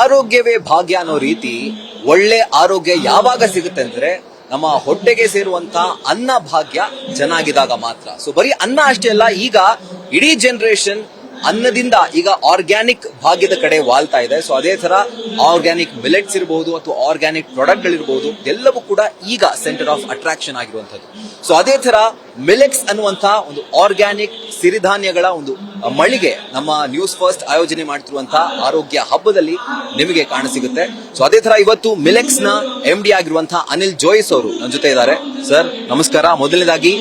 ಆರೋಗ್ಯವೇ ಭಾಗ್ಯ ಅನ್ನೋ ರೀತಿ ಒಳ್ಳೆ ಆರೋಗ್ಯ ಯಾವಾಗ ಸಿಗುತ್ತೆ ಅಂದ್ರೆ ನಮ್ಮ ಹೊಟ್ಟೆಗೆ ಸೇರುವಂತ ಅನ್ನ ಭಾಗ್ಯ ಚೆನ್ನಾಗಿದಾಗ ಮಾತ್ರ. ಸೊ ಬರೀ ಅನ್ನ ಅಷ್ಟೇ ಅಲ್ಲ, ಈಗ ಇಡೀ ಜನರೇಷನ್ ಅನ್ನದಿಂದ ಈಗ ಆರ್ಗ್ಯಾನಿಕ್ ಭಾಗ್ಯದ ಕಡೆ ವಾಲ್ತಾ ಇದೆ. ಸೊ ಅದೇ ತರ ಆರ್ಗ್ಯಾನಿಕ್ ಮಿಲೆಟ್ಸ್ ಇರಬಹುದು ಅಥವಾ ಆರ್ಗ್ಯಾನಿಕ್ ಪ್ರಾಡಕ್ಟ್ ಗಳಿರಬಹುದು, ಎಲ್ಲವೂ ಕೂಡ ಈಗ ಸೆಂಟರ್ ಆಫ್ ಅಟ್ರಾಕ್ಷನ್ ಆಗಿರುವಂತದ್ದು. ಸೊ ಅದೇ ತರ ಮಿಲೆಟ್ಸ್ ಅನ್ನುವಂತ ಒಂದು ಆರ್ಗ್ಯಾನಿಕ್ ಸಿರಿಧಾನ್ಯಗಳ ಒಂದು ಮಳಿಗೆ ನಮ್ಮ ನ್ಯೂಸ್ ಫಸ್ಟ್ ಆಯೋಜನೆ ಮಾಡ್ತಿರುವಂತಹ ಆರೋಗ್ಯ ಹಬ್ಬದಲ್ಲಿ ನಿಮಗೆ ಕಾಣಸಿಗುತ್ತೆ. ಸೊ ಅದೇ ತರ ಇವತ್ತು ಮಿಲೆಕ್ಸ್ ನ MD ಆಗಿರುವಂತಹ ಅನಿಲ್ ಜೋಯಿಸ್ ಅವರು ನನ್ನ ಜೊತೆ ಇದ್ದಾರೆ. ಸರ್ ನಮಸ್ಕಾರ. ಮೊದಲನೇದಾಗಿ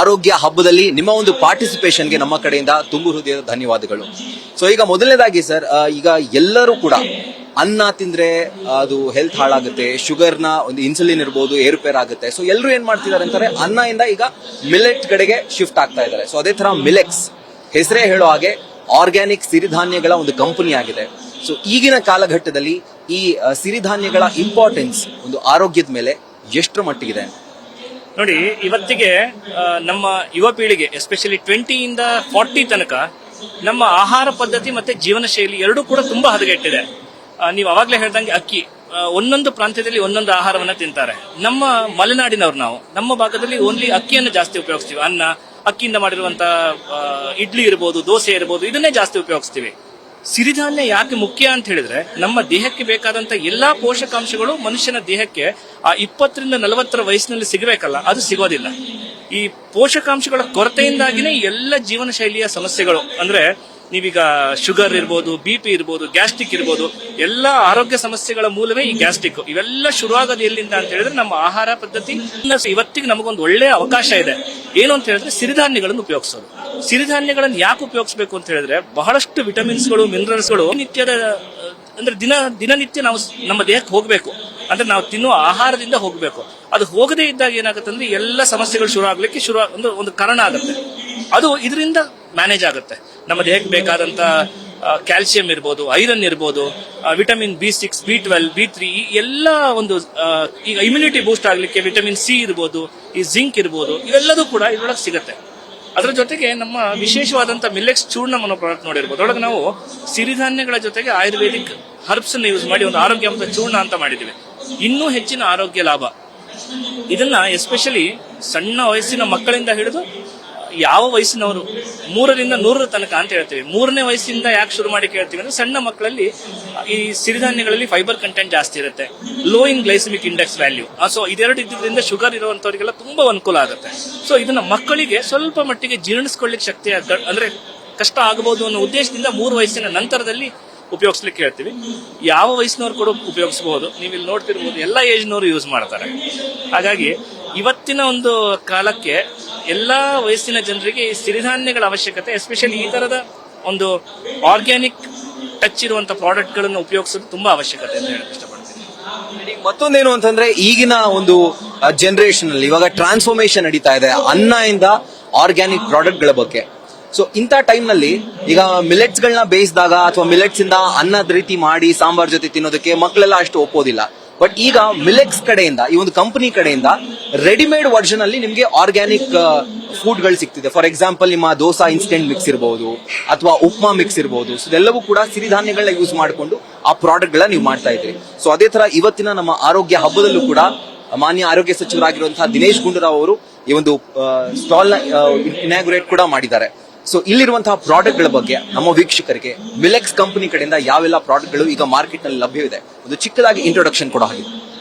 ಆರೋಗ್ಯ ಹಬ್ಬದಲ್ಲಿ ನಿಮ್ಮ ಒಂದು ಪಾರ್ಟಿಸಿಪೇಷನ್ಗೆ ನಮ್ಮ ಕಡೆಯಿಂದ ತುಂಬು ಹೃದಯದ ಧನ್ಯವಾದಗಳು. ಸೊ ಈಗ ಮೊದಲನೇದಾಗಿ ಸರ್, ಈಗ ಎಲ್ಲರೂ ಕೂಡ ಅನ್ನ ತಿಂದ್ರೆ ಅದು ಹೆಲ್ತ್ ಹಾಳಾಗುತ್ತೆ, ಶುಗರ್ನ ಒಂದು ಇನ್ಸುಲಿನ್ ಇರಬಹುದು ಏರುಪೇರ್ ಆಗುತ್ತೆ. ಸೊ ಎಲ್ಲರೂ ಏನ್ ಮಾಡ್ತಿದ್ದಾರೆ ಅಂತಾರೆ, ಅನ್ನ ಇಂದ ಈಗ ಮಿಲೆಟ್ ಕಡೆಗೆ ಶಿಫ್ಟ್ ಆಗ್ತಾ ಇದ್ದಾರೆ. ಸೊ ಅದೇ ತರ ಮಿಲೆಕ್ಸ್ ಹೆಸರೇ ಹೇಳೋ ಹಾಗೆ ಆರ್ಗ್ಯಾನಿಕ್ ಸಿರಿಧಾನ್ಯಗಳ ಒಂದು ಕಂಪನಿ ಆಗಿದೆ. ಸೊ ಈಗಿನ ಕಾಲಘಟ್ಟದಲ್ಲಿ ಈ ಸಿರಿಧಾನ್ಯಗಳ ಇಂಪಾರ್ಟೆನ್ಸ್ ಒಂದು ಆರೋಗ್ಯದ ಮೇಲೆ ಎಷ್ಟರ ಮಟ್ಟಿಗಿದೆ ನೋಡಿ. ಇವತ್ತಿಗೆ ನಮ್ಮ ಯುವ ಪೀಳಿಗೆ ಎಸ್ಪೆಷಲಿ 20 ಇಂದ 40 ತನಕ ನಮ್ಮ ಆಹಾರ ಪದ್ಧತಿ ಮತ್ತೆ ಜೀವನ ಶೈಲಿ ಎರಡೂ ಕೂಡ ತುಂಬಾ ಹದಗೆಟ್ಟಿದೆ. ನೀವು ಅವಾಗ್ಲೇ ಹೇಳ್ದಂಗೆ ಅಕ್ಕಿ ಒಂದೊಂದು ಪ್ರಾಂತ್ಯದಲ್ಲಿ ಒಂದೊಂದು ಆಹಾರವನ್ನ ತಿಂತಾರೆ. ನಮ್ಮ ಮಲೆನಾಡಿನವ್ರು ನಾವು ನಮ್ಮ ಭಾಗದಲ್ಲಿ ಓನ್ಲಿ ಅಕ್ಕಿಯನ್ನು ಜಾಸ್ತಿ ಉಪಯೋಗಿಸ್ತೀವಿ. ಅನ್ನ, ಅಕ್ಕಿಯಿಂದ ಮಾಡಿರುವಂತ ಇಡ್ಲಿ ಇರ್ಬೋದು, ದೋಸೆ ಇರ್ಬೋದು, ಇದನ್ನೇ ಜಾಸ್ತಿ ಉಪಯೋಗಿಸ್ತೀವಿ. ಸಿರಿಧಾನ್ಯ ಯಾಕೆ ಮುಖ್ಯ ಅಂತ ಹೇಳಿದ್ರೆ, ನಮ್ಮ ದೇಹಕ್ಕೆ ಬೇಕಾದಂತ ಎಲ್ಲಾ ಪೋಷಕಾಂಶಗಳು ಮನುಷ್ಯನ ದೇಹಕ್ಕೆ ಆ 20 ರಿಂದ 40 ವಯಸ್ಸಿನಲ್ಲಿ ಸಿಗಬೇಕಲ್ಲ, ಅದು ಸಿಗೋದಿಲ್ಲ. ಈ ಪೋಷಕಾಂಶಗಳ ಕೊರತೆಯಿಂದಾಗಿನೇ ಎಲ್ಲ ಜೀವನ ಶೈಲಿಯ ಸಮಸ್ಯೆಗಳು. ಅಂದ್ರೆ ನೀವೀಗ ಶುಗರ್ ಇರ್ಬೋದು, BP ಇರ್ಬೋದು, ಗ್ಯಾಸ್ಟ್ರಿಕ್ ಇರ್ಬೋದು, ಎಲ್ಲ ಆರೋಗ್ಯ ಸಮಸ್ಯೆಗಳ ಮೂಲವೇ ಈ ಗ್ಯಾಸ್ಟ್ರಿಕ್. ಇವೆಲ್ಲ ಶುರುವಾಗೋದು ಎಲ್ಲಿಂದ ಅಂತ ಹೇಳಿದ್ರೆ ನಮ್ಮ ಆಹಾರ ಪದ್ಧತಿ. ಇವತ್ತಿಗೆ ನಮಗೊಂದು ಒಳ್ಳೆಯ ಅವಕಾಶ ಇದೆ. ಏನು ಅಂತ ಹೇಳಿದ್ರೆ ಸಿರಿಧಾನ್ಯಗಳನ್ನು ಉಪಯೋಗಿಸೋದು. ಸಿರಿಧಾನ್ಯಗಳನ್ನು ಯಾಕೆ ಉಪಯೋಗಿಸಬೇಕು ಅಂತ ಹೇಳಿದ್ರೆ, ಬಹಳಷ್ಟು ವಿಟಮಿನ್ಸ್ಗಳು, ಮಿನರಲ್ಸ್ಗಳು ನಿತ್ಯದ ಅಂದ್ರೆ ದಿನನಿತ್ಯ ನಾವು ನಮ್ಮ ದೇಹಕ್ಕೆ ಹೋಗ್ಬೇಕು. ಅಂದ್ರೆ ನಾವು ತಿನ್ನುವ ಆಹಾರದಿಂದ ಹೋಗ್ಬೇಕು. ಅದು ಹೋಗದೇ ಇದ್ದಾಗ ಏನಾಗುತ್ತೆ ಅಂದ್ರೆ ಎಲ್ಲ ಸಮಸ್ಯೆಗಳು ಶುರು ಆಗ್ಲಿಕ್ಕೆ ಒಂದು ಕಾರಣ ಆಗುತ್ತೆ. ಅದು ಇದರಿಂದ ಮ್ಯಾನೇಜ್ ಆಗುತ್ತೆ. ನಮ್ಮ ದೇಹಕ್ಕೆ ಬೇಕಾದಂತ ಕ್ಯಾಲ್ಸಿಯಂ ಇರ್ಬೋದು, ಐರನ್ ಇರ್ಬೋದು, ವಿಟಮಿನ್ B6, B12, B3 ಈ ಎಲ್ಲ ಒಂದು ಈಗ ಇಮ್ಯುನಿಟಿ ಬೂಸ್ಟ್ ಆಗ್ಲಿಕ್ಕೆ ವಿಟಮಿನ್ C ಇರ್ಬೋದು, ಈ ಜಿಂಕ್ ಇರ್ಬೋದು, ಇವೆಲ್ಲದೂ ಕೂಡ ಇದ್ರೊಳಗೆ ಸಿಗುತ್ತೆ. ಅದರ ಜೊತೆಗೆ ನಮ್ಮ ವಿಶೇಷವಾದಂತ ಮಿಲೆಟ್ಸ್ ಚೂರ್ಣ ಅನ್ನೋ ಪ್ರಾಡಕ್ಟ್ ನೋಡಿರ್ಬೋದು. ಅದರೊಳಗೆ ನಾವು ಸಿರಿಧಾನ್ಯಗಳ ಜೊತೆಗೆ ಆಯುರ್ವೇದಿಕ್ ಹರ್ಬ್ಸ್ ಅನ್ನು ಯೂಸ್ ಮಾಡಿ ಒಂದು ಆರೋಗ್ಯವಂತ ಚೂರ್ಣ ಅಂತ ಮಾಡಿದ್ದೀವಿ. ಇನ್ನೂ ಹೆಚ್ಚಿನ ಆರೋಗ್ಯ ಲಾಭ. ಇದನ್ನ ಎಸ್ಪೆಷಲಿ ಸಣ್ಣ ವಯಸ್ಸಿನ ಮಕ್ಕಳಿಂದ ಹಿಡಿದು ಯಾವ ವಯಸ್ಸಿನವರು 3 ರಿಂದ 100 ತನಕ ಅಂತ ಹೇಳ್ತೀವಿ. 3ನೇ ವಯಸ್ಸಿಂದ ಯಾಕೆ ಶುರು ಮಾಡಿ ಕೇಳ್ತೀವಿ ಅಂದ್ರೆ, ಸಣ್ಣ ಮಕ್ಕಳಲ್ಲಿ ಈ ಸಿರಿಧಾನ್ಯಗಳಲ್ಲಿ ಫೈಬರ್ ಕಂಟೆಂಟ್ ಜಾಸ್ತಿ ಇರುತ್ತೆ, ಲೋ ಇನ್ ಗ್ಲೈಸಮಿಕ್ ಇಂಡೆಕ್ಸ್ ವ್ಯಾಲ್ಯೂ. ಸೊ ಇದೆರಡು ಇದ್ದಿದ್ದರಿಂದ ಶುಗರ್ ಇರುವಂತವರಿಗೆಲ್ಲ ತುಂಬಾ ಅನುಕೂಲ ಆಗುತ್ತೆ. ಸೊ ಇದನ್ನ ಮಕ್ಕಳಿಗೆ ಸ್ವಲ್ಪ ಮಟ್ಟಿಗೆ ಜೀರ್ಣಿಸ್ಕೊಳ್ಳಿಕ್ಕೆ ಶಕ್ತಿ ಅಂದ್ರೆ ಕಷ್ಟ ಆಗಬಹುದು ಅನ್ನೋ ಉದ್ದೇಶದಿಂದ 3 ವಯಸ್ಸಿನ ನಂತರದಲ್ಲಿ ಉಪಯೋಗಿಸ್ಲಿಕ್ಕೆ ಹೇಳ್ತೀವಿ. ಯಾವ ವಯಸ್ಸಿನವ್ರು ಕೂಡ ಉಪಯೋಗಿಸಬಹುದು. ನೀವು ಇಲ್ಲಿ ನೋಡ್ತಿರ್ಬೋದು, ಎಲ್ಲ ಏಜ್ನವರು ಯೂಸ್ ಮಾಡ್ತಾರೆ. ಹಾಗಾಗಿ ಇವತ್ತಿನ ಒಂದು ಕಾಲಕ್ಕೆ ಎಲ್ಲಾ ವಯಸ್ಸಿನ ಜನರಿಗೆ ಸಿರಿಧಾನ್ಯಗಳ ಅವಶ್ಯಕತೆ, ಎಸ್ಪೆಷಲಿ ಈ ತರದ ಒಂದು ಆರ್ಗ್ಯಾನಿಕ್ ಟಚ್ ಇರುವಂತ ಪ್ರಾಡಕ್ಟ್ ಗಳನ್ನು ಉಪಯೋಗಿಸೋದು ತುಂಬಾ ಅವಶ್ಯಕತೆ ಅಂತ ಹೇಳಕ್ ಇಷ್ಟಪಡ್ತೀನಿ. ಮತ್ತೊಂದೇನು ಅಂತಂದ್ರೆ, ಈಗಿನ ಒಂದು ಜನರೇಷನ್ ಅಲ್ಲಿ ಇವಾಗ ಟ್ರಾನ್ಸ್ಫಾರ್ಮೇಶನ್ ನಡೀತಾ ಇದೆ ಅನ್ನ ಇಂದ ಆರ್ಗ್ಯಾನಿಕ್ ಪ್ರಾಡಕ್ಟ್ ಗಳ ಬಗ್ಗೆ. ಸೊ ಇಂಥ ಟೈಮ್ ನಲ್ಲಿ ಈಗ ಮಿಲೆಟ್ಸ್ ಗಳನ್ನ ಬೇಯಿಸಿದಾಗ ಅಥವಾ ಮಿಲೆಟ್ಸ್ ಇಂದ ಅನ್ನದ ರೀತಿ ಮಾಡಿ ಸಾಂಬಾರ್ ಜೊತೆ ತಿನ್ನೋದಕ್ಕೆ ಮಕ್ಕಳೆಲ್ಲ ಅಷ್ಟು ಒಪ್ಪೋದಿಲ್ಲ. ಬಟ್ ಈಗ ಮಿಲೆಟ್ಸ್ ಕಡೆಯಿಂದ, ಈ ಒಂದು ಕಂಪನಿ ಕಡೆಯಿಂದ ರೆಡಿಮೇಡ್ ವರ್ಷನ್ ಅಲ್ಲಿ ನಿಮ್ಗೆ ಆರ್ಗ್ಯಾನಿಕ್ ಫುಡ್ ಗಳು ಸಿಗ್ತಿದೆ. ಫಾರ್ ಎಕ್ಸಾಂಪಲ್, ನಿಮ್ಮ ದೋಸಾ ಇನ್ಸ್ಟೆಂಟ್ ಮಿಕ್ಸ್ ಇರಬಹುದು ಅಥವಾ ಉಪ್ಮಾ ಮಿಕ್ಸ್ ಇರಬಹುದು. ಸೊ ಇದೆಲ್ಲವೂ ಕೂಡ ಸಿರಿಧಾನ್ಯಗಳನ್ನ ಯೂಸ್ ಮಾಡಿಕೊಂಡು ಆ ಪ್ರಾಡಕ್ಟ್ ಗಳನ್ನ ನೀವು ಮಾಡ್ತಾ ಇದ್ರಿ. ಸೊ ಅದೇ ತರ ಇವತ್ತಿನ ನಮ್ಮ ಆರೋಗ್ಯ ಹಬ್ಬದಲ್ಲೂ ಕೂಡ ಮಾನ್ಯ ಆರೋಗ್ಯ ಸಚಿವರಾಗಿರುವಂತಹ ದಿನೇಶ್ ಗುಂಡೂರಾವ್ ಅವರು ಈ ಒಂದು ಸ್ಟಾಲ್ ನ ಇನಾಗ್ರೇಟ್ ಕೂಡ ಮಾಡಿದ್ದಾರೆ. ಸೊ ಇಲ್ಲಿರುವಂತಹ ಪ್ರಾಡಕ್ಟ್ ಗಳ ಬಗ್ಗೆ ನಮ್ಮ ವೀಕ್ಷಕರಿಗೆ ಮಿಲೆಕ್ಸ್ ಕಂಪನಿ ಕಡೆಯಿಂದ ಯಾವೆಲ್ಲ ಪ್ರಾಡಕ್ಟ್ ಗಳು ಈಗ ಮಾರ್ಕೆಟ್ ನಲ್ಲಿ ಲಭ್ಯವಿದೆ, ಒಂದು ಚಿಕ್ಕದಾಗಿ ಇಂಟ್ರೊಡಕ್ಷನ್ ಕೂಡ ಆಗಿದೆ.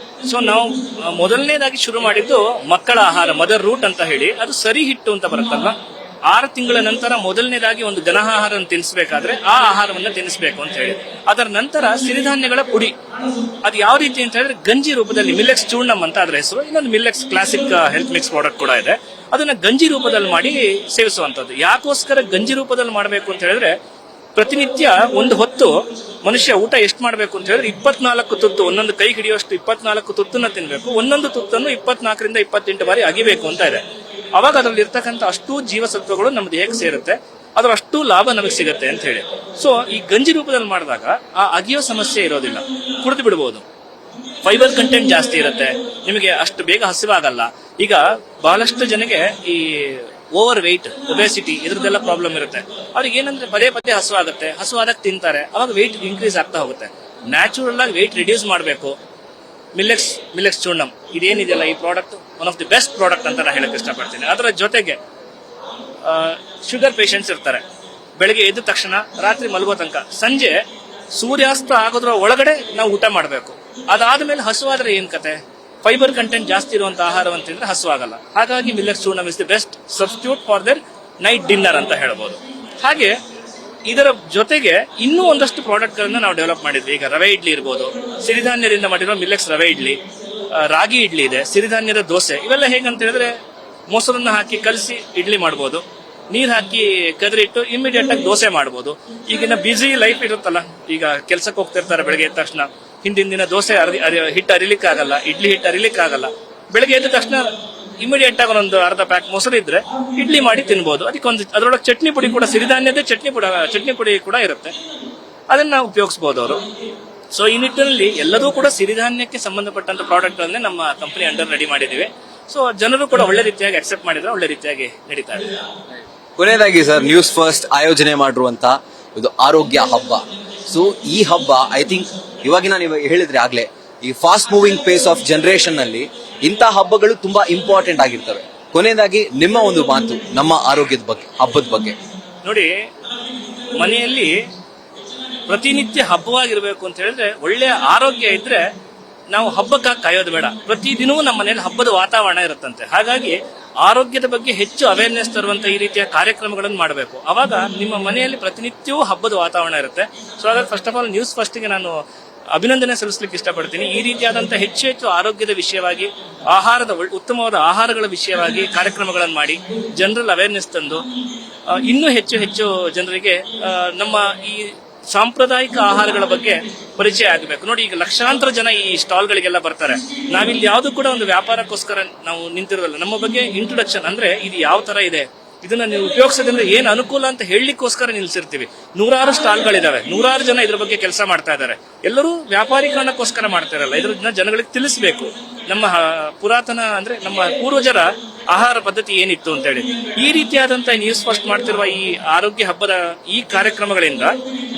ಸೊ ನಾವು ಮೊದಲನೇದಾಗಿ ಶುರು ಮಾಡಿದ್ದು ಮಕ್ಕಳ ಆಹಾರ, ಮದರ್ ರೂಟ್ ಅಂತ ಹೇಳಿ. ಅದು ಸರಿ ಹಿಟ್ಟು ಅಂತ ಬರುತ್ತಲ್ವಾ, 6 ತಿಂಗಳ ನಂತರ ಮೊದಲನೇದಾಗಿ ಒಂದು ಘನಾಹಾರ ತಿನ್ನಿಸಬೇಕಾದ್ರೆ ಆ ಆಹಾರವನ್ನ ತಿನ್ನಿಸಬೇಕು ಅಂತ ಹೇಳಿ. ಅದರ ನಂತರ ಸಿರಿಧಾನ್ಯಗಳ ಪುಡಿ, ಅದು ಯಾವ ರೀತಿ ಅಂತ ಹೇಳಿದ್ರೆ ಗಂಜಿ ರೂಪದಲ್ಲಿ, ಮಿಲೆಕ್ಸ್ ಚೂರ್ಣಂ ಅಂತ ಅದರ ಹೆಸರು. ಇನ್ನೊಂದು ಮಿಲೆಕ್ಸ್ ಕ್ಲಾಸಿಕ್ ಹೆಲ್ತ್ ಮಿಕ್ಸ್ ಪ್ರಾಡಕ್ಟ್ ಕೂಡ ಇದೆ. ಅದನ್ನ ಗಂಜಿ ರೂಪದಲ್ಲಿ ಮಾಡಿ ಸೇವಿಸುವಂತದ್ದು. ಯಾಕೋಸ್ಕರ ಗಂಜಿ ರೂಪದಲ್ಲಿ ಮಾಡಬೇಕು ಅಂತ ಹೇಳಿದ್ರೆ, ಪ್ರತಿನಿತ್ಯ ಒಂದು ಹೊತ್ತು ಮನುಷ್ಯ ಊಟ ಎಷ್ಟು ಮಾಡಬೇಕು ಅಂತ ಹೇಳಿದ್ರೆ 24 ತುತ್ತು, ಒಂದೊಂದು ಕೈ ಹಿಡಿಯುವಷ್ಟು 24 ತುತ್ತನ್ನ ತಿನ್ಬೇಕು. ಒಂದೊಂದು ತುತ್ತನ್ನು 24 ರಿಂದ 28 ಬಾರಿ ಅಗಿಬೇಕು ಅಂತ ಇದೆ. ಅವಾಗ ಅದರಲ್ಲಿ ಇರ್ತಕ್ಕಂಥ ಅಷ್ಟು ಜೀವಸತ್ವಗಳು ನಮ್ಮ ದೇಹಕ್ಕೆ ಸೇರುತ್ತೆ, ಅದರ ಅಷ್ಟು ಲಾಭ ನಮಗೆ ಸಿಗುತ್ತೆ ಅಂತ ಹೇಳಿ. ಸೊ ಈ ಗಂಜಿ ರೂಪದಲ್ಲಿ ಮಾಡಿದಾಗ ಆ ಅಗಿಯೋ ಸಮಸ್ಯೆ ಇರೋದಿಲ್ಲ, ಕುಡಿದು ಬಿಡಬಹುದು. ಫೈಬರ್ ಕಂಟೆಂಟ್ ಜಾಸ್ತಿ ಇರುತ್ತೆ, ನಿಮಗೆ ಅಷ್ಟು ಬೇಗ ಹಸಿವಾಗಲ್ಲ. ಈಗ ಬಹಳಷ್ಟು ಜನಗೆ ಈ ಓವರ್ ವೆಯ್ಟ್, ಒಬೆಸಿಟಿ, ಇದ್ರದ್ದೆಲ್ಲ ಪ್ರಾಬ್ಲಮ್ ಇರುತ್ತೆ. ಅವ್ರಿಗೆ ಏನಂದ್ರೆ ಪದೇ ಪದೇ ಹಸುವಾಗುತ್ತೆ, ಹಸುವಾದಾಗ ತಿಂತಾರೆ, ಅವಾಗ ವೆಯ್ಟ್ ಇನ್ಕ್ರೀಸ್ ಆಗ್ತಾ ಹೋಗುತ್ತೆ. ನ್ಯಾಚುರಲ್ ಆಗಿ ವೆಯ್ಟ್ ರಿಡ್ಯೂಸ್ ಮಾಡಬೇಕು. ಮಿಲೆಕ್ಸ್ ಚೂರ್ಣಂ ಇದೇನಿದೆಯಲ್ಲ, ಈ product one of the best product ಅಂತ ನಾನು ಹೇಳಕ್ ಇಷ್ಟಪಡ್ತೀನಿ. ಅದರ ಜೊತೆಗೆ ಶುಗರ್ ಪೇಷಂಟ್ಸ್ ಇರ್ತಾರೆ, ಬೆಳಗ್ಗೆ ಎದ್ದ ತಕ್ಷಣ ರಾತ್ರಿ ಮಲಗೋ ತನಕ ಸಂಜೆ ಸೂರ್ಯಾಸ್ತ ಆಗೋದ್ರ ಒಳಗಡೆ ನಾವು ಊಟ ಮಾಡಬೇಕು. ಅದಾದ್ಮೇಲೆ ಹಸುವಾದ್ರೆ ಏನ್ ಕತೆ? ಫೈಬರ್ ಕಂಟೆಂಟ್ ಜಾಸ್ತಿ ಇರುವಂತಹ ಆಹಾರವನ್ನು ತಿಂದ್ರೆ ಹಸುವಾಗಲ್ಲ. ಹಾಗಾಗಿ ಮಿಲೆಕ್ಸ್ ಚೂರ್ಣಂ is the best substitute for the night dinner ಅಂತ ಹೇಳ್ಬೋದು. ಹಾಗೆ ಇದರ ಜೊತೆಗೆ ಇನ್ನೂ ಒಂದಷ್ಟು ಪ್ರಾಡಕ್ಟ್ ಗಳನ್ನ ನಾವು ಡೆವಲಪ್ ಮಾಡಿದ್ವಿ. ಈಗ ರವೆ ಇಡ್ಲಿ ಇರ್ಬೋದು, ಸಿರಿಧಾನ್ಯದಿಂದ ಮಾಡಿರೋ ಮಿಲೆಕ್ಸ್ ರವೆ ಇಡ್ಲಿ, ರಾಗಿ ಇಡ್ಲಿ ಇದೆ, ಸಿರಿಧಾನ್ಯದ ದೋಸೆ. ಇವೆಲ್ಲ ಹೇಗಂತ ಹೇಳಿದ್ರೆ ಮೊಸರನ್ನ ಹಾಕಿ ಕಲಸಿ ಇಡ್ಲಿ ಮಾಡ್ಬೋದು, ನೀರ್ ಹಾಕಿ ಕದರಿಟ್ಟು ಇಮಿಡಿಯೇಟ್ ಆಗಿ ದೋಸೆ ಮಾಡ್ಬೋದು. ಈಗಿನ ಬ್ಯುಸಿ ಲೈಫ್ ಇರುತ್ತಲ್ಲ, ಈಗ ಕೆಲ್ಸಕ್ಕೆ ಹೋಗ್ತಿರ್ತಾರೆ, ಬೆಳಗ್ಗೆ ಎದ್ದ ತಕ್ಷಣ ಹಿಂದಿನ ದಿನ ದೋಸೆ ಹಿಟ್ಟು ಅರಿಲಿಕ್ಕಾಗಲ್ಲ, ಇಡ್ಲಿ ಹಿಟ್ಟು ಅರಿಲಿಕ್ಕಾಗಲ್ಲ. ಬೆಳಗ್ಗೆ ಎದ್ದ ತಕ್ಷಣ ಇಮಿಡಿಯೇಟ್ ಆಗಿ ಒಂದು ಅರ್ಧ ಪ್ಯಾಕ್ ಮೊಸರು ಇದ್ರೆ ಇಡ್ಲಿ ಮಾಡಿ ತಿನ್ಬೋದು. ಅದಕ್ಕೊಂದು ಅದರೊಳಗೆ ಚಟ್ನಿ ಪುಡಿ ಕೂಡ, ಸಿರಿಧಾನ್ಯದ ಚಟ್ನಿ ಪುಡಿ ಕೂಡ ಇರುತ್ತೆ, ಅದನ್ನ ಉಪಯೋಗಿಸಬಹುದು ಅವರು. ಸೊ ಈ ನಿಟ್ಟಿನಲ್ಲಿ ಎಲ್ಲದೂ ಕೂಡ ಸಿರಿಧಾನ್ಯಕ್ಕೆ ಸಂಬಂಧಪಟ್ಟಂತ ಪ್ರಾಡಕ್ಟ್ ಗಳನ್ನೇ ನಮ್ಮ ಕಂಪನಿ ಅಂಡರ್ ರೆಡಿ ಮಾಡಿದೀವಿ. ಸೊ ಜನರು ಕೂಡ ಒಳ್ಳೆ ರೀತಿಯಾಗಿ ಅಕ್ಸೆಪ್ಟ್ ಮಾಡಿದ್ರೆ ಒಳ್ಳೆ ರೀತಿಯಾಗಿ ನಡೀತಾ ಇದೆ. ಕೊನೆಯದಾಗಿ ಸರ್, ನ್ಯೂಸ್ ಫಸ್ಟ್ ಆಯೋಜನೆ ಮಾಡಿರುವಂತ ಇದು ಆರೋಗ್ಯ ಹಬ್ಬ. ಸೊ ಈ ಹಬ್ಬ ಐ ಥಿಂಕ್ ಇವಾಗಿನ ನೀವು ಹೇಳಿದ್ರೆ ಆಗ್ಲೇ ಈ fast moving pace of generation ನಲ್ಲಿ ಇಂಥ ಹಬ್ಬಗಳು ತುಂಬಾ ಇಂಪಾರ್ಟೆಂಟ್ ಆಗಿರ್ತವೆ. ಕೊನೆಯದಾಗಿ ನಿಮ್ಮ ಒಂದು ಮಾತು ನಮ್ಮ ಆರೋಗ್ಯದ ಬಗ್ಗೆ, ಹಬ್ಬದ ಬಗ್ಗೆ. ನೋಡಿ, ಮನೆಯಲ್ಲಿ ಪ್ರತಿನಿತ್ಯ ಹಬ್ಬವಾಗಿರ್ಬೇಕು ಅಂತ ಹೇಳಿದ್ರೆ ಒಳ್ಳೆಯ ಆರೋಗ್ಯ ಇದ್ರೆ ನಾವು ಹಬ್ಬಕ್ಕಾಗಿ ಕಾಯೋದು ಬೇಡ. ಪ್ರತಿದಿನವೂ ನಮ್ಮ ಮನೆಯಲ್ಲಿ ಹಬ್ಬದ ವಾತಾವರಣ ಇರುತ್ತಂತೆ. ಹಾಗಾಗಿ ಆರೋಗ್ಯದ ಬಗ್ಗೆ ಹೆಚ್ಚು ಅವೇರ್ನೆಸ್ ತರುವಂತ ಈ ರೀತಿಯ ಕಾರ್ಯಕ್ರಮಗಳನ್ನು ಮಾಡಬೇಕು. ಅವಾಗ ನಿಮ್ಮ ಮನೆಯಲ್ಲಿ ಪ್ರತಿನಿತ್ಯವೂ ಹಬ್ಬದ ವಾತಾವರಣ ಇರುತ್ತೆ. ಸೊ ಹಾಗಾಗಿ ಫಸ್ಟ್ ಆಫ್ ಆಲ್ ನ್ಯೂಸ್ ಫಸ್ಟ್ಗೆ ನಾನು ಅಭಿನಂದನೆ ಸಲ್ಲಿಸಲಿಕ್ಕೆ ಇಷ್ಟಪಡ್ತೀನಿ. ಈ ರೀತಿಯಾದಂತಹ ಹೆಚ್ಚು ಆರೋಗ್ಯದ ವಿಷಯವಾಗಿ, ಉತ್ತಮವಾದ ಆಹಾರಗಳ ವಿಷಯವಾಗಿ ಕಾರ್ಯಕ್ರಮಗಳನ್ನು ಮಾಡಿ ಜನರಲ್ಲಿ ಅವೇರ್ನೆಸ್ ತಂದು ಇನ್ನೂ ಹೆಚ್ಚು ಜನರಿಗೆ ನಮ್ಮ ಈ ಸಾಂಪ್ರದಾಯಿಕ ಆಹಾರಗಳ ಬಗ್ಗೆ ಪರಿಚಯ ಆಗಬೇಕು. ನೋಡಿ, ಈಗ ಲಕ್ಷಾಂತರ ಜನ ಈ ಸ್ಟಾಲ್ಗಳಿಗೆಲ್ಲ ಬರ್ತಾರೆ. ನಾವಿಲ್ಲಿ ಯಾವ್ದು ಕೂಡ ಒಂದು ವ್ಯಾಪಾರಕ್ಕೋಸ್ಕರ ನಾವು ನಿಂತಿರೋಲ್ಲ. ನಮ್ಮ ಬಗ್ಗೆ ಇಂಟ್ರೊಡಕ್ಷನ್ ಅಂದ್ರೆ ಇದು ಯಾವ ತರ ಇದೆ, ಇದನ್ನ ನೀವು ಉಪಯೋಗಿಸೋದ್ರಿಂದ ಏನ್ ಅನುಕೂಲ ಅಂತ ಹೇಳಲಿಕ್ಕೋಸ್ಕರ ನಿಲ್ಸಿರ್ತೀವಿ. ನೂರಾರು ಸ್ಟಾಲ್ಗಳಿದಾವೆ, ನೂರಾರು ಜನ ಇದ್ರ ಬಗ್ಗೆ ಕೆಲಸ ಮಾಡ್ತಾ ಇದ್ದಾರೆ. ಎಲ್ಲರೂ ವ್ಯಾಪಾರೀಕರಣಕ್ಕೋಸ್ಕರ ಮಾಡ್ತಾ ಇರಲ್ಲ, ಇದ್ರನ್ನ ಜನಗಳಿಗೆ ತಿಳಿಸಬೇಕು. ನಮ್ಮ ಪುರಾತನ ಅಂದ್ರೆ ನಮ್ಮ ಪೂರ್ವಜರ ಆಹಾರ ಪದ್ಧತಿ ಏನಿತ್ತು ಅಂತ ಹೇಳಿ. ಈ ರೀತಿಯಾದಂತಹ ನ್ಯೂಸ್ ಫಸ್ಟ್ ಮಾಡ್ತಿರುವ ಈ ಆರೋಗ್ಯ ಹಬ್ಬದ ಈ ಕಾರ್ಯಕ್ರಮಗಳಿಂದ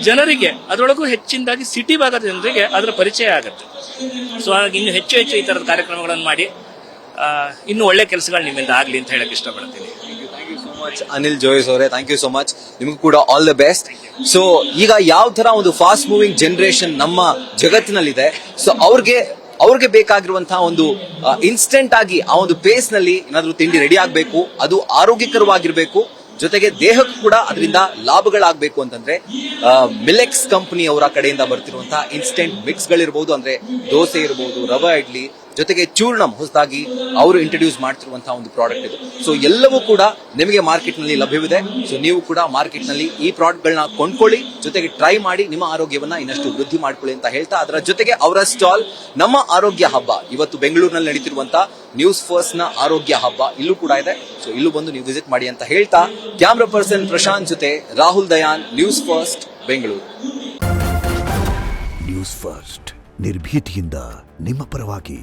ಜನರಿಗೆ, ಅದರೊಳಗೂ ಹೆಚ್ಚಿನದಾಗಿ ಸಿಟಿ ಭಾಗದ ಜನರಿಗೆ ಅದರ ಪರಿಚಯ ಆಗುತ್ತೆ. ಸೊ ಹಾಗಾಗಿ ಇನ್ನು ಹೆಚ್ಚು ಈ ತರದ ಕಾರ್ಯಕ್ರಮಗಳನ್ನು ಮಾಡಿ ಇನ್ನು ಒಳ್ಳೆ ಕೆಲಸಗಳು ನಿಮ್ಮಿಂದ ಆಗ್ಲಿ ಅಂತ ಹೇಳಕ್ ಇಷ್ಟಪಡ್ತೀನಿ. ಅನಿಲ್ ಜೋಯಿಸ್ ಅವರೇ, ಥ್ಯಾಂಕ್ ಯು ಸೋ ಮಚ್. ನಿಮಗೂ ಕೂಡ ಆಲ್ ದ ಬೆಸ್ಟ್. ಸೊ ಈಗ ಯಾವ ತರ ಒಂದು ಫಾಸ್ಟ್ ಮೂವಿಂಗ್ ಜನರೇಷನ್ ನಮ್ಮ ಜಗತ್ತಿನಲ್ಲಿದೆ, ಸೊ ಅವ್ರಿಗೆ ಬೇಕಾಗಿರುವಂತಹ ಒಂದು ಇನ್ಸ್ಟೆಂಟ್ ಆಗಿ ಆ ಒಂದು ಪೇಸ್ ನಲ್ಲಿ ಏನಾದ್ರೂ ತಿಂಡಿ ರೆಡಿ ಆಗ್ಬೇಕು, ಅದು ಆರೋಗ್ಯಕರವಾಗಿರ್ಬೇಕು, ಜೊತೆಗೆ ದೇಹಕ್ಕೂ ಕೂಡ ಅದರಿಂದ ಲಾಭಗಳಾಗಬೇಕು ಅಂತಂದ್ರೆ ಮಿಲೆಕ್ಸ್ ಕಂಪನಿ ಅವರ ಕಡೆಯಿಂದ ಬರ್ತಿರುವಂತಹ ಇನ್ಸ್ಟೆಂಟ್ ಮಿಕ್ಸ್ ಗಳಿರ್ಬೋದು, ಅಂದ್ರೆ ದೋಸೆ ಇರಬಹುದು, ರವೆ ಇಡ್ಲಿ, ಜೊತೆಗೆ ಚೂರ್ಣಂ ಹೊಸದಾಗಿ ಅವರು ಇಂಟ್ರೊಡ್ಯೂಸ್ ಮಾಡ್ತಿರುವಂತಹ ಒಂದು ಪ್ರಾಡಕ್ಟ್ ಇದು. ಸೊ ಎಲ್ಲವೂ ಕೂಡ ನಿಮಗೆ ಮಾರ್ಕೆಟ್ ನಲ್ಲಿ ಲಭ್ಯವಿದೆ. ಸೊ ನೀವು ಕೂಡ ಮಾರ್ಕೆಟ್ ನಲ್ಲಿ ಈ ಪ್ರಾಡಕ್ಟ್ ಗಳನ್ನ ಕೊಂಡ್ಕೊಳ್ಳಿ, ಜೊತೆಗೆ ಟ್ರೈ ಮಾಡಿ ನಿಮ್ಮ ಆರೋಗ್ಯವನ್ನ ಇನ್ನಷ್ಟು ವೃದ್ಧಿ ಮಾಡ್ಕೊಳ್ಳಿ ಅಂತ ಹೇಳ್ತಾ, ಅದರ ಜೊತೆಗೆ ಅವರ ಸ್ಟಾಲ್ ನಮ್ಮ ಆರೋಗ್ಯ ಹಬ್ಬ ಇವತ್ತು ಬೆಂಗಳೂರಿನಲ್ಲಿ ನಡೀತಿರುವಂತಹ ನ್ಯೂಸ್ ಫಸ್ಟ್ ನ ಆರೋಗ್ಯ ಹಬ್ಬ ಇಲ್ಲೂ ಕೂಡ ಇದೆ. ಸೊ ಇಲ್ಲೂ ಬಂದು ನೀವು ವಿಸಿಟ್ ಮಾಡಿ ಅಂತ ಹೇಳ್ತಾ, ಕ್ಯಾಮ್ರಾ ಪರ್ಸನ್ ಪ್ರಶಾಂತ್ ಜೊತೆ Rahul Dayan, news first Bengaluru. News first ನಿರ್ಭೀತಿಯಿಂದ ನಿಮ್ಮ ಪರವಾಗಿ.